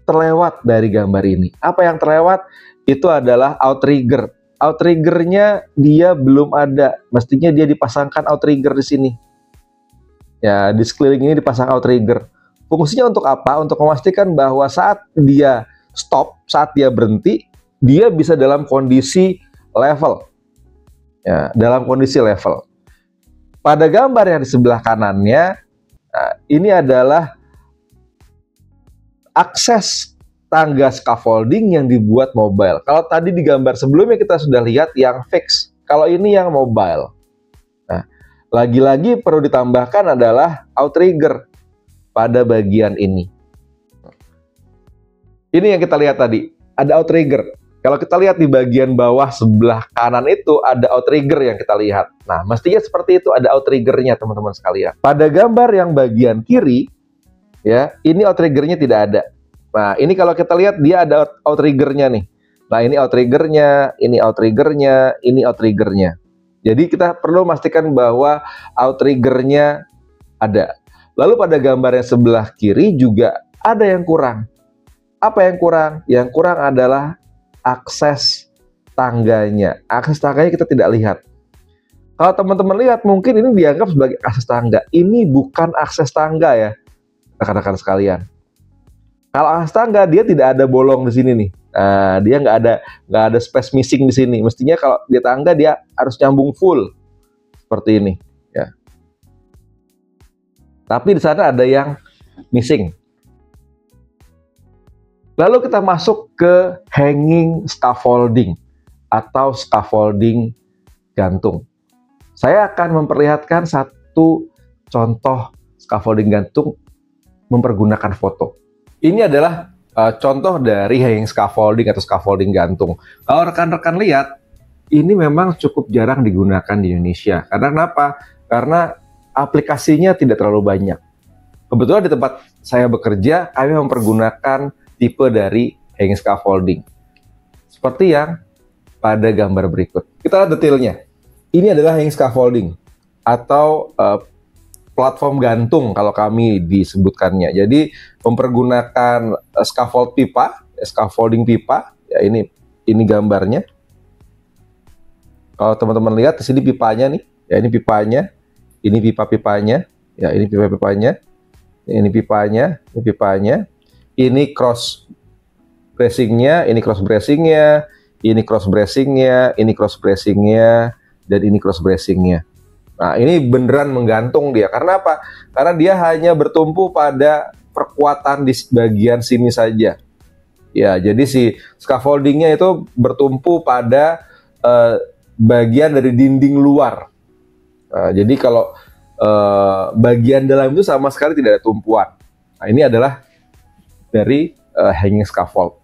terlewat dari gambar ini. Apa yang terlewat? Itu adalah outrigger. Outriggernya dia belum ada. Mestinya dia dipasangkan outrigger di sini. Ya, di sekeliling ini dipasang outrigger. Fungsinya untuk apa? Untuk memastikan bahwa saat dia stop, saat dia berhenti, dia bisa dalam kondisi level. Ya, dalam kondisi level. Pada gambar yang di sebelah kanannya, nah, ini adalah akses tangga scaffolding yang dibuat mobile. Kalau tadi di gambar sebelumnya kita sudah lihat yang fix, kalau ini yang mobile. Nah, lagi-lagi perlu ditambahkan adalah outrigger pada bagian ini. Ini yang kita lihat tadi, ada outrigger. Kalau kita lihat di bagian bawah sebelah kanan itu ada outrigger yang kita lihat. Nah, mestinya seperti itu, ada outriggernya teman-teman sekalian. Pada gambar yang bagian kiri, ya, ini outriggernya tidak ada. Nah, ini kalau kita lihat dia ada outriggernya nih. Nah, ini outriggernya, ini outriggernya, ini outriggernya. Jadi kita perlu memastikan bahwa outriggernya ada. Lalu pada gambar yang sebelah kiri juga ada yang kurang. Apa yang kurang? Yang kurang adalah akses tangganya. Akses tangganya kita tidak lihat. Kalau teman-teman lihat, mungkin ini dianggap sebagai akses tangga. Ini bukan akses tangga ya, rekan-rekan sekalian. Kalau akses tangga, dia tidak ada bolong di sini nih. Nah, dia nggak ada space missing di sini. Mestinya kalau dia tangga, dia harus nyambung full seperti ini. Ya. Tapi di sana ada yang missing. Lalu kita masuk ke hanging scaffolding atau scaffolding gantung. Saya akan memperlihatkan satu contoh scaffolding gantung mempergunakan foto. Ini adalah contoh dari hanging scaffolding atau scaffolding gantung. Kalau rekan-rekan lihat, ini memang cukup jarang digunakan di Indonesia. Karena kenapa? Karena aplikasinya tidak terlalu banyak. Kebetulan di tempat saya bekerja, kami mempergunakan tipe dari hanging scaffolding. Seperti yang pada gambar berikut. Kita lihat detailnya. Ini adalah hanging scaffolding atau platform gantung kalau kami disebutkannya. Jadi mempergunakan scaffold pipa, scaffolding pipa. Ya, ini gambarnya. Kalau teman-teman lihat di sini pipanya nih. Ya, ini pipanya. Ini pipa-pipanya. Ya, ini pipa-pipanya. Ini pipanya, ini pipanya. Ini cross bracingnya, ini cross bracingnya, ini cross bracingnya, ini cross bracingnya, dan ini cross bracingnya. Nah, ini beneran menggantung dia. Karena apa? Karena dia hanya bertumpu pada perkuatan di bagian sini saja. Ya, jadi si scaffoldingnya itu bertumpu pada bagian dari dinding luar. Jadi kalau bagian dalam itu sama sekali tidak ada tumpuan. Nah, ini adalah dari hanging scaffold.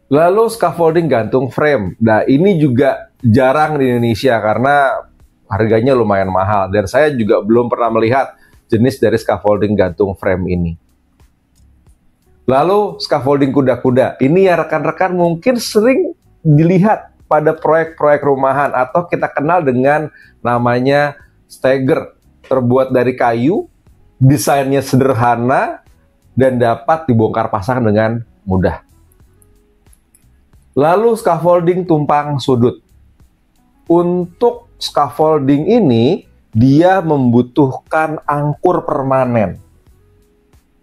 Lalu scaffolding gantung frame. Nah, ini juga jarang di Indonesia karena harganya lumayan mahal. Dan saya juga belum pernah melihat jenis dari scaffolding gantung frame ini. Lalu scaffolding kuda-kuda. Ini ya rekan-rekan mungkin sering dilihat pada proyek-proyek rumahan atau kita kenal dengan namanya stagger. Terbuat dari kayu, desainnya sederhana, dan dapat dibongkar pasang dengan mudah. Lalu scaffolding tumpang sudut. Untuk scaffolding ini, dia membutuhkan angkur permanen.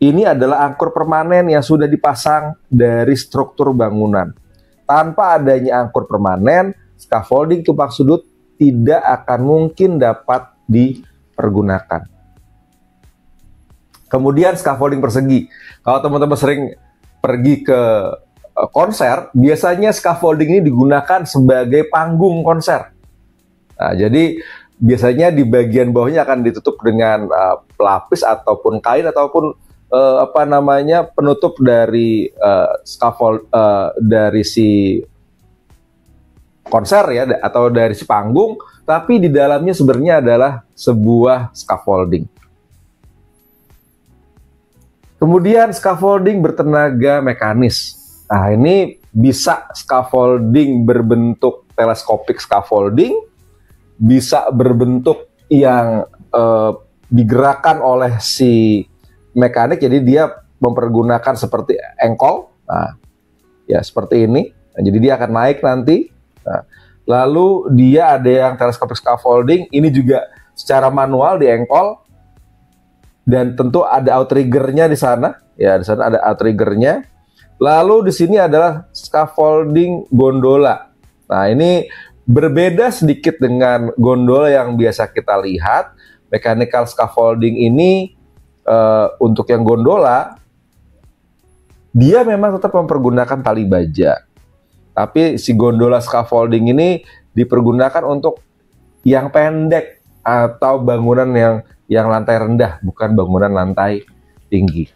Ini adalah angkur permanen yang sudah dipasang dari struktur bangunan. Tanpa adanya angkur permanen, scaffolding tumpang sudut tidak akan mungkin dapat dipergunakan. Kemudian scaffolding persegi. Kalau teman-teman sering pergi ke konser, biasanya scaffolding ini digunakan sebagai panggung konser. Nah, jadi biasanya di bagian bawahnya akan ditutup dengan pelapis ataupun kain ataupun penutup dari scaffold dari si konser ya, atau dari si panggung, tapi di dalamnya sebenarnya adalah sebuah scaffolding. Kemudian scaffolding bertenaga mekanis. Nah, ini bisa scaffolding berbentuk teleskopik scaffolding, bisa berbentuk yang digerakkan oleh si mekanik, jadi dia mempergunakan seperti engkol. Nah, ya seperti ini. Nah, jadi dia akan naik nanti. Nah, lalu dia ada yang teleskopik scaffolding, ini juga secara manual di engkol. Dan tentu ada outriggernya di sana, ya di sana ada outriggernya. Lalu di sini adalah scaffolding gondola. Nah, ini berbeda sedikit dengan gondola yang biasa kita lihat. Mechanical scaffolding ini untuk yang gondola, dia memang tetap mempergunakan tali baja. Tapi si gondola scaffolding ini dipergunakan untuk yang pendek atau bangunan yang lantai rendah, bukan bangunan lantai tinggi.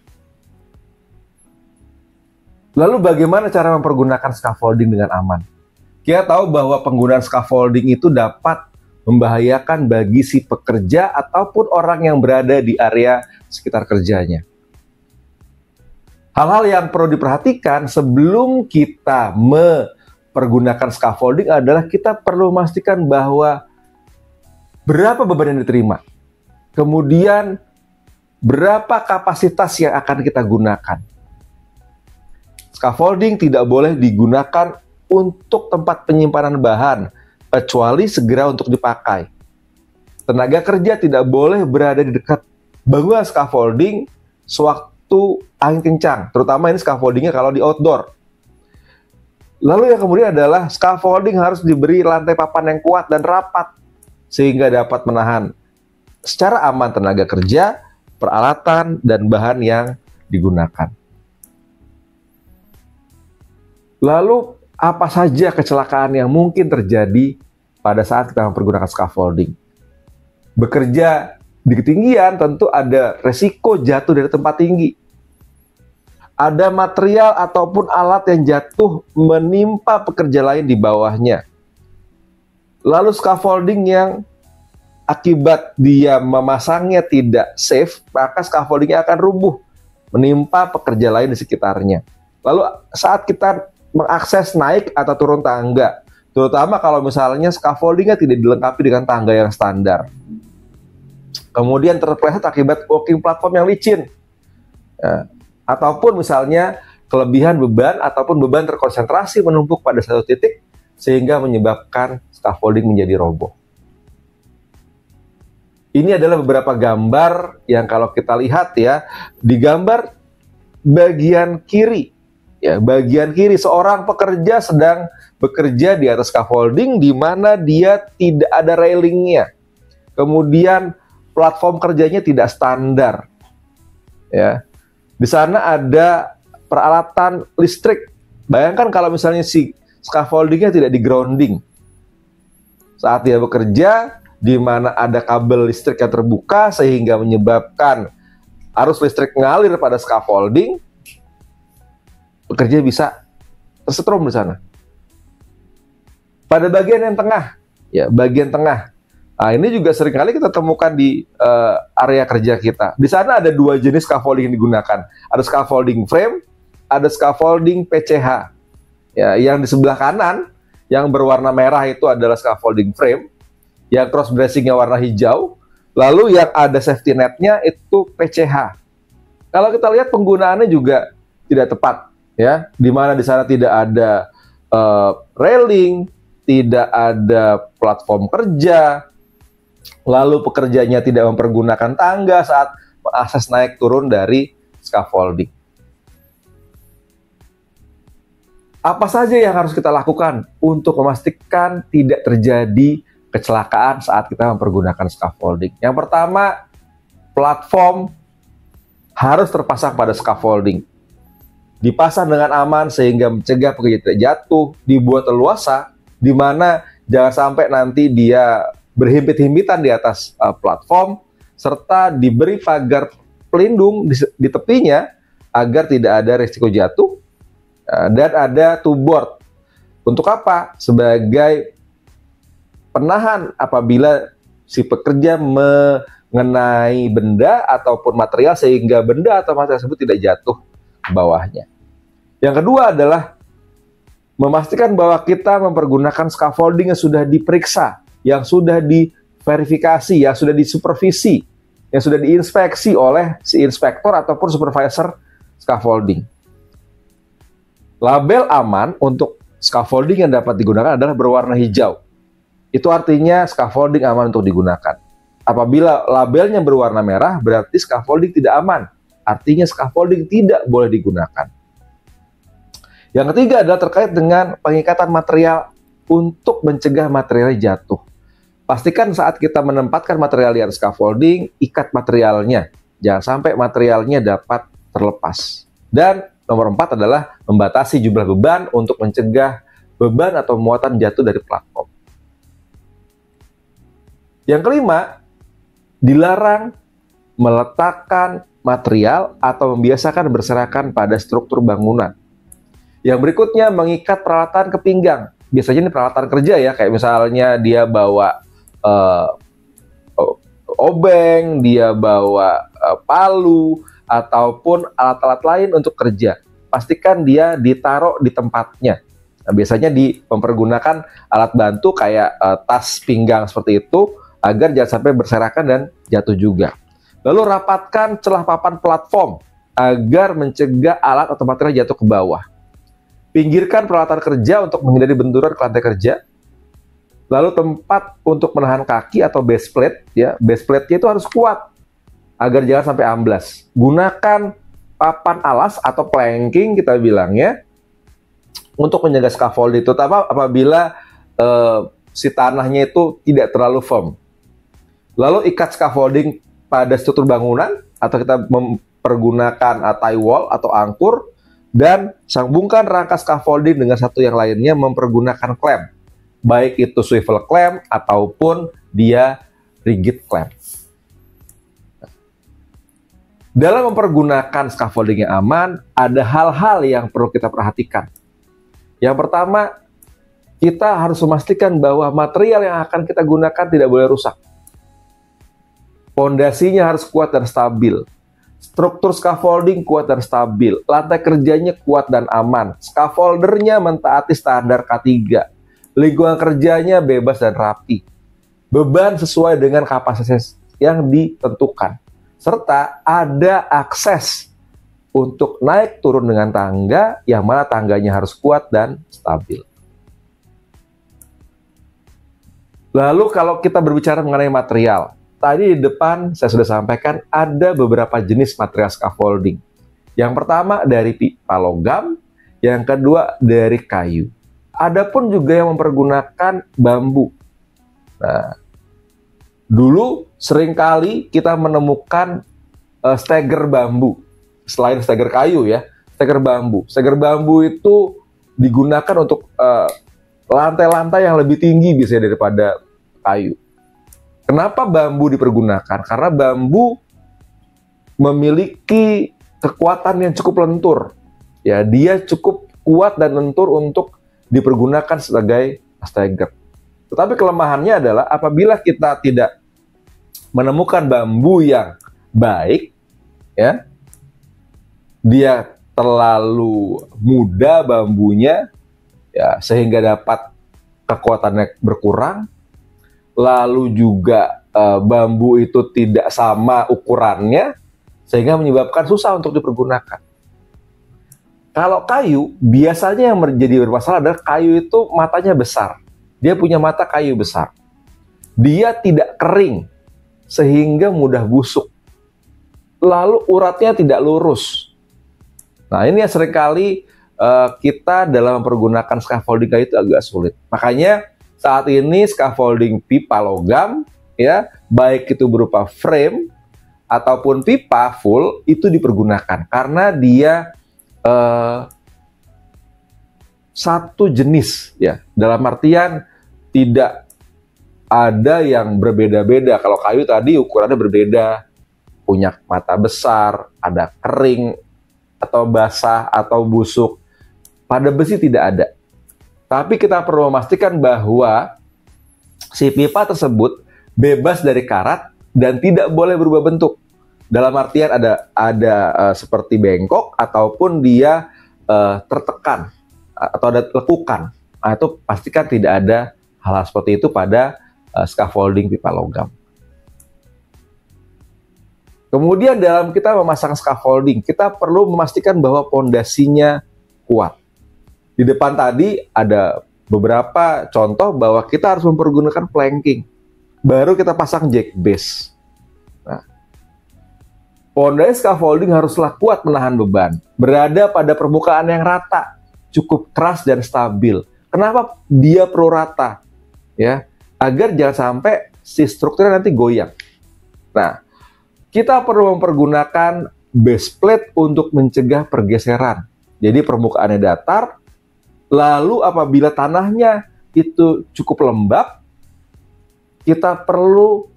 Lalu bagaimana cara mempergunakan scaffolding dengan aman? Kita tahu bahwa penggunaan scaffolding itu dapat membahayakan bagi si pekerja ataupun orang yang berada di area sekitar kerjanya. Hal-hal yang perlu diperhatikan sebelum kita mempergunakan scaffolding adalah kita perlu memastikan bahwa berapa beban yang diterima. Kemudian berapa kapasitas yang akan kita gunakan. Scaffolding tidak boleh digunakan untuk tempat penyimpanan bahan, kecuali segera untuk dipakai. Tenaga kerja tidak boleh berada di dekat bangunan scaffolding sewaktu angin kencang, terutama ini scaffoldingnya kalau di outdoor. Lalu yang kemudian adalah scaffolding harus diberi lantai papan yang kuat dan rapat, sehingga dapat menahan secara aman tenaga kerja, peralatan, dan bahan yang digunakan. Lalu, apa saja kecelakaan yang mungkin terjadi pada saat kita mempergunakan scaffolding? Bekerja di ketinggian tentu ada resiko jatuh dari tempat tinggi. Ada material ataupun alat yang jatuh menimpa pekerja lain di bawahnya. Lalu scaffolding yang akibat dia memasangnya tidak safe, maka scaffoldingnya akan rubuh, menimpa pekerja lain di sekitarnya. Lalu saat kita mengakses naik atau turun tangga, terutama kalau misalnya scaffoldingnya tidak dilengkapi dengan tangga yang standar, kemudian terpleset akibat walking platform yang licin, ya, ataupun misalnya kelebihan beban ataupun beban terkonsentrasi menumpuk pada satu titik sehingga menyebabkan scaffolding menjadi roboh. Ini adalah beberapa gambar yang kalau kita lihat ya, di gambar bagian kiri, ya bagian kiri seorang pekerja sedang bekerja di atas scaffolding di mana dia tidak ada railingnya. Kemudian platform kerjanya tidak standar, ya. Di sana ada peralatan listrik. Bayangkan kalau misalnya si scaffoldingnya tidak di grounding. Saat dia bekerja, di mana ada kabel listrik yang terbuka sehingga menyebabkan arus listrik mengalir pada scaffolding, pekerja bisa tersetrum di sana. Pada bagian yang tengah, ya bagian tengah. Nah, ini juga seringkali kita temukan di area kerja kita. Di sana ada dua jenis scaffolding yang digunakan. Ada scaffolding frame, ada scaffolding PCH. Ya, yang di sebelah kanan yang berwarna merah itu adalah scaffolding frame. Yang cross bracingnya warna hijau, lalu yang ada safety netnya itu PCH. Kalau kita lihat penggunaannya juga tidak tepat, ya, di mana di sana tidak ada railing, tidak ada platform kerja, lalu pekerjanya tidak mempergunakan tangga saat mengakses naik turun dari scaffolding. Apa saja yang harus kita lakukan untuk memastikan tidak terjadi kecelakaan saat kita mempergunakan scaffolding? Yang pertama, platform harus terpasang pada scaffolding. dipasang dengan aman sehingga mencegah pekerja tidak jatuh, dibuat leluasa, di mana jangan sampai nanti dia berhimpit-himpitan di atas platform, serta diberi pagar pelindung di tepinya agar tidak ada risiko jatuh, dan ada two board. Untuk apa? Sebagai penahan apabila si pekerja mengenai benda ataupun material sehingga benda atau material tersebut tidak jatuh ke bawahnya. Yang kedua adalah memastikan bahwa kita mempergunakan scaffolding yang sudah diperiksa, yang sudah diverifikasi, yang sudah disupervisi, yang sudah diinspeksi oleh si inspektor ataupun supervisor scaffolding. Label aman untuk scaffolding yang dapat digunakan adalah berwarna hijau. Itu artinya scaffolding aman untuk digunakan. Apabila labelnya berwarna merah, berarti scaffolding tidak aman. Artinya scaffolding tidak boleh digunakan. Yang ketiga adalah terkait dengan pengikatan material untuk mencegah materialnya jatuh. Pastikan saat kita menempatkan material di atas scaffolding, ikat materialnya. Jangan sampai materialnya dapat terlepas. Dan nomor 4 adalah membatasi jumlah beban untuk mencegah beban atau muatan jatuh dari platform. Yang kelima, dilarang meletakkan material atau membiasakan berserakan pada struktur bangunan. Yang berikutnya, mengikat peralatan ke pinggang. Biasanya ini peralatan kerja ya, kayak misalnya dia bawa obeng, dia bawa palu, ataupun alat-alat lain untuk kerja. Pastikan dia ditaruh di tempatnya. Nah, biasanya mempergunakan alat bantu kayak tas pinggang seperti itu, agar jangan sampai berserakan dan jatuh juga. Lalu rapatkan celah papan platform agar mencegah alat atau material jatuh ke bawah. Pinggirkan peralatan kerja untuk menghindari benturan ke lantai kerja. Lalu tempat untuk menahan kaki atau base plate, ya, base plate-nya itu harus kuat agar jangan sampai amblas. Gunakan papan alas atau planking kita bilangnya untuk menjaga scaffolding, terutama apabila si tanahnya itu tidak terlalu firm. Lalu ikat scaffolding pada struktur bangunan atau kita mempergunakan tie wall atau angkur, dan sambungkan rangka scaffolding dengan satu yang lainnya mempergunakan klem. Baik itu swivel clamp ataupun dia rigid clamp. Dalam mempergunakan scaffolding yang aman, ada hal-hal yang perlu kita perhatikan. Yang pertama, kita harus memastikan bahwa material yang akan kita gunakan tidak boleh rusak. Pondasinya harus kuat dan stabil. Struktur scaffolding kuat dan stabil. Lantai kerjanya kuat dan aman. Scaffoldernya mentaati standar K3. Lingkungan kerjanya bebas dan rapi. Beban sesuai dengan kapasitas yang ditentukan. Serta ada akses untuk naik turun dengan tangga, yang mana tangganya harus kuat dan stabil. Lalu kalau kita berbicara mengenai material, tadi di depan saya sudah sampaikan ada beberapa jenis material scaffolding. Yang pertama dari pipa logam, yang kedua dari kayu. Ada pun juga yang mempergunakan bambu. Nah, dulu seringkali kita menemukan steger bambu. Selain steger kayu ya, steger bambu. Steger bambu itu digunakan untuk lantai-lantai yang lebih tinggi biasanya daripada kayu. Kenapa bambu dipergunakan? Karena bambu memiliki kekuatan yang cukup lentur. Ya, dia cukup kuat dan lentur untuk dipergunakan sebagai steger. Tetapi kelemahannya adalah apabila kita tidak menemukan bambu yang baik, ya, dia terlalu muda bambunya, ya, sehingga dapat kekuatannya berkurang. Lalu juga bambu itu tidak sama ukurannya, sehingga menyebabkan susah untuk dipergunakan. Kalau kayu, biasanya yang menjadi bermasalah adalah kayu itu matanya besar. Dia punya mata kayu besar. Dia tidak kering, sehingga mudah busuk. Lalu uratnya tidak lurus. Nah, ini yang seringkali kita dalam mempergunakan scaffolding kayu itu agak sulit. Makanya saat ini scaffolding pipa logam, ya, baik itu berupa frame ataupun pipa full, itu dipergunakan karena dia eh, satu jenis, ya, dalam artian tidak ada yang berbeda-beda. Kalau kayu tadi ukurannya berbeda, punya mata besar, ada kering atau basah atau busuk. Pada besi tidak ada. Tapi kita perlu memastikan bahwa si pipa tersebut bebas dari karat dan tidak boleh berubah bentuk. Dalam artian ada seperti bengkok ataupun dia tertekan atau ada lekukan. Nah, itu pastikan tidak ada hal seperti itu pada scaffolding pipa logam. Kemudian dalam kita memasang scaffolding, kita perlu memastikan bahwa pondasinya kuat. Di depan tadi ada beberapa contoh bahwa kita harus mempergunakan planking. Baru kita pasang jack base. Nah, pondasi scaffolding haruslah kuat menahan beban, berada pada permukaan yang rata, cukup keras dan stabil. Kenapa dia perlu rata? Ya, agar jangan sampai si strukturnya nanti goyang. Nah, kita perlu mempergunakan base plate untuk mencegah pergeseran. Jadi permukaannya datar, lalu apabila tanahnya itu cukup lembab, kita perlu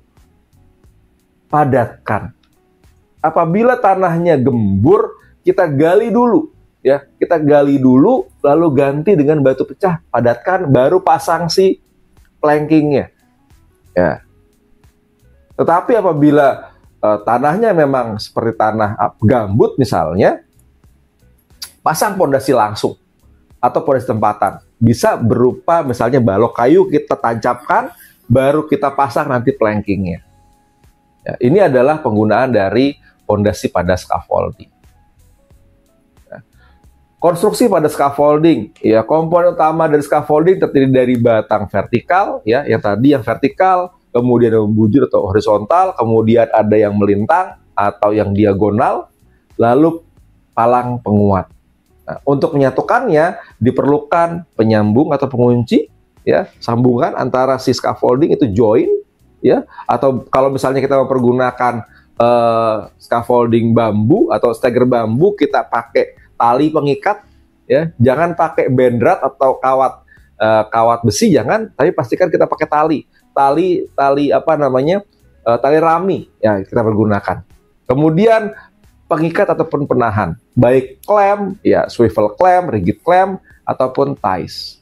padatkan. Apabila tanahnya gembur, kita gali dulu. Ya, kita gali dulu, lalu ganti dengan batu pecah, padatkan, baru pasang si plankingnya. Ya. Tetapi apabila tanahnya memang seperti tanah gambut misalnya, pasang pondasi langsung atau pondasi tempatan. Bisa berupa misalnya balok kayu kita tancapkan, baru kita pasang nanti plankingnya. Ya, ini adalah penggunaan dari pondasi pada scaffolding. Konstruksi pada scaffolding, ya, komponen utama dari scaffolding terdiri dari batang vertikal, ya, yang tadi yang vertikal, kemudian yang membujur atau horizontal, kemudian ada yang melintang atau yang diagonal, lalu palang penguat. Nah, untuk menyatukannya diperlukan penyambung atau pengunci, ya, sambungan antara si scaffolding itu join, ya, atau kalau misalnya kita mempergunakan scaffolding bambu atau stagger bambu, kita pakai tali pengikat, ya, jangan pakai bendrat atau kawat besi, jangan, tapi pastikan kita pakai tali tali rami, ya, kita pergunakan. Kemudian pengikat ataupun penahan, baik klem, ya, swivel klem, rigid klem ataupun ties.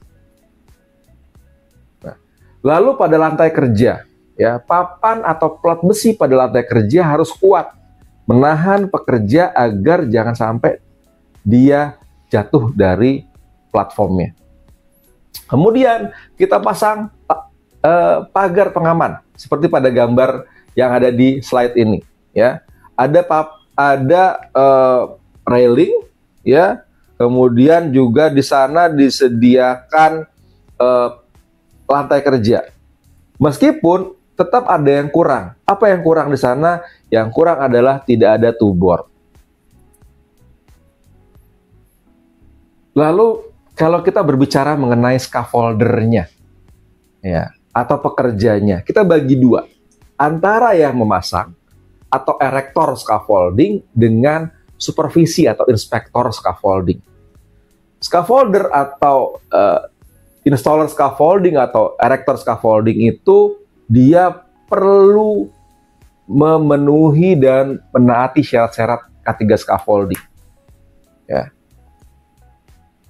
Nah, lalu pada lantai kerja, ya, papan atau plat besi pada lantai kerja harus kuat, menahan pekerja agar jangan sampai dia jatuh dari platformnya. Kemudian kita pasang pagar pengaman seperti pada gambar yang ada di slide ini, ya. Ada railing, ya. Kemudian juga di sana disediakan lantai kerja. Meskipun tetap ada yang kurang. Apa yang kurang di sana? Yang kurang adalah tidak ada two-board. Lalu kalau kita berbicara mengenai scaffoldernya, ya, atau pekerjanya, kita bagi dua, antara yang memasang atau erektor scaffolding dengan supervisi atau inspektor scaffolding. Scaffolder atau installer scaffolding atau erektor scaffolding itu dia perlu memenuhi dan menaati syarat-syarat K3 scaffolding, ya.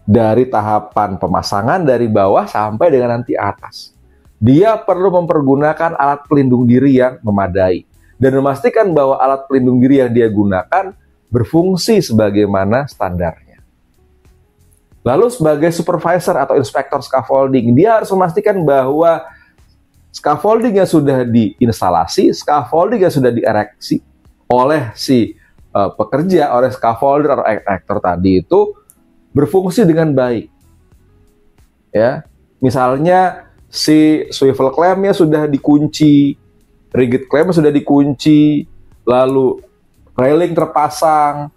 Dari tahapan pemasangan dari bawah sampai dengan nanti atas. Dia perlu mempergunakan alat pelindung diri yang memadai dan memastikan bahwa alat pelindung diri yang dia gunakan berfungsi sebagaimana standarnya. Lalu sebagai supervisor atau inspektor scaffolding, dia harus memastikan bahwa scaffolding yang sudah diinstalasi, scaffolding yang sudah diereksi oleh si pekerja, oleh scaffolder atau erektor tadi itu berfungsi dengan baik. Ya, misalnya si swivel clamp-nya sudah dikunci, rigid clamp-nya sudah dikunci, lalu railing terpasang,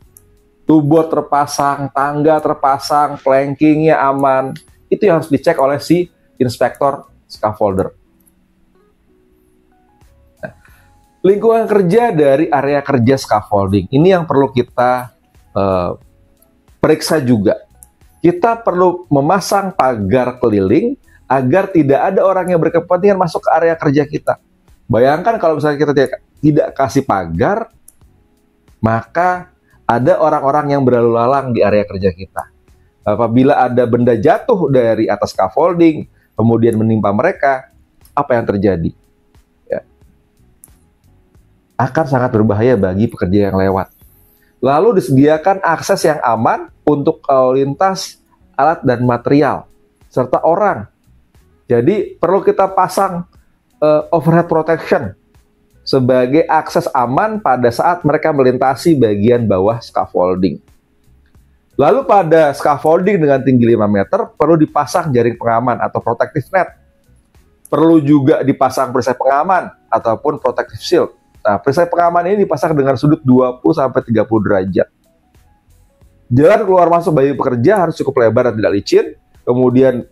two-board terpasang, tangga terpasang, plankingnya aman. Itu yang harus dicek oleh si inspektor scaffolder. Nah, lingkungan kerja dari area kerja scaffolding ini yang perlu kita periksa juga. Kita perlu memasang pagar keliling agar tidak ada orang yang berkepentingan masuk ke area kerja kita. Bayangkan kalau misalnya kita tidak kasih pagar, maka ada orang-orang yang berlalu lalang di area kerja kita. Apabila ada benda jatuh dari atas scaffolding, kemudian menimpa mereka, apa yang terjadi? Ya. Akan sangat berbahaya bagi pekerja yang lewat. Lalu disediakan akses yang aman untuk lalu lintas, alat dan material, serta orang. Jadi perlu kita pasang overhead protection sebagai akses aman pada saat mereka melintasi bagian bawah scaffolding. Lalu pada scaffolding dengan tinggi 5 meter perlu dipasang jaring pengaman atau protective net. Perlu juga dipasang perisai pengaman ataupun protective shield. Nah, perisai pengaman ini dipasang dengan sudut 20-30 derajat. Jalan keluar masuk bagi pekerja harus cukup lebar dan tidak licin. Kemudian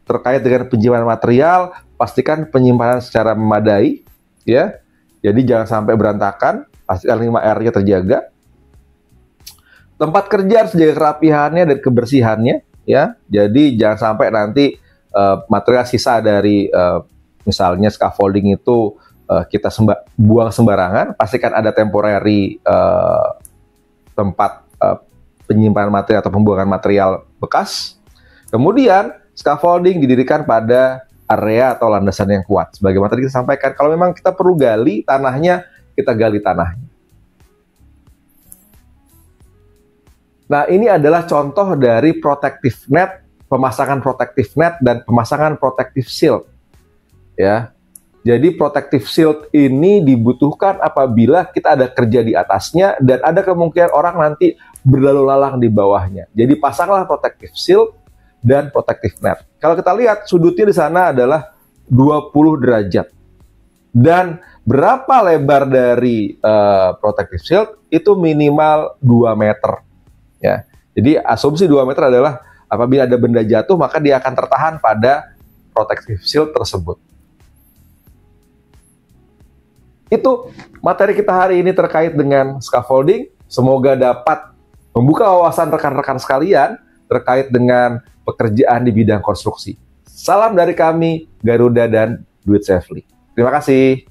terkait dengan penyimpanan material, pastikan penyimpanan secara memadai, ya. Jadi jangan sampai berantakan, pastikan 5R-nya terjaga. Tempat kerja harus jaga kerapihannya dan kebersihannya, ya. Jadi jangan sampai nanti material sisa dari misalnya scaffolding itu kita buang sembarangan. Pastikan ada temporary tempat penyimpanan material atau pembuangan material bekas. Kemudian scaffolding didirikan pada area atau landasan yang kuat. Sebagaimana tadi kita sampaikan, kalau memang kita perlu gali tanahnya, kita gali tanahnya. Nah, ini adalah contoh dari protective net, pemasangan protective net dan pemasangan protective shield. Ya. Jadi protective shield ini dibutuhkan apabila kita ada kerja di atasnya dan ada kemungkinan orang nanti berlalu lalang di bawahnya. Jadi pasanglah protective shield dan protective net. Kalau kita lihat sudutnya di sana adalah 20 derajat. Dan berapa lebar dari protective shield? Itu minimal 2 meter. Ya. Jadi asumsi 2 meter adalah apabila ada benda jatuh maka dia akan tertahan pada protective shield tersebut. Itu materi kita hari ini terkait dengan scaffolding. Semoga dapat membuka wawasan rekan-rekan sekalian terkait dengan pekerjaan di bidang konstruksi. Salam dari kami, Garuda dan Do It Safely. Terima kasih.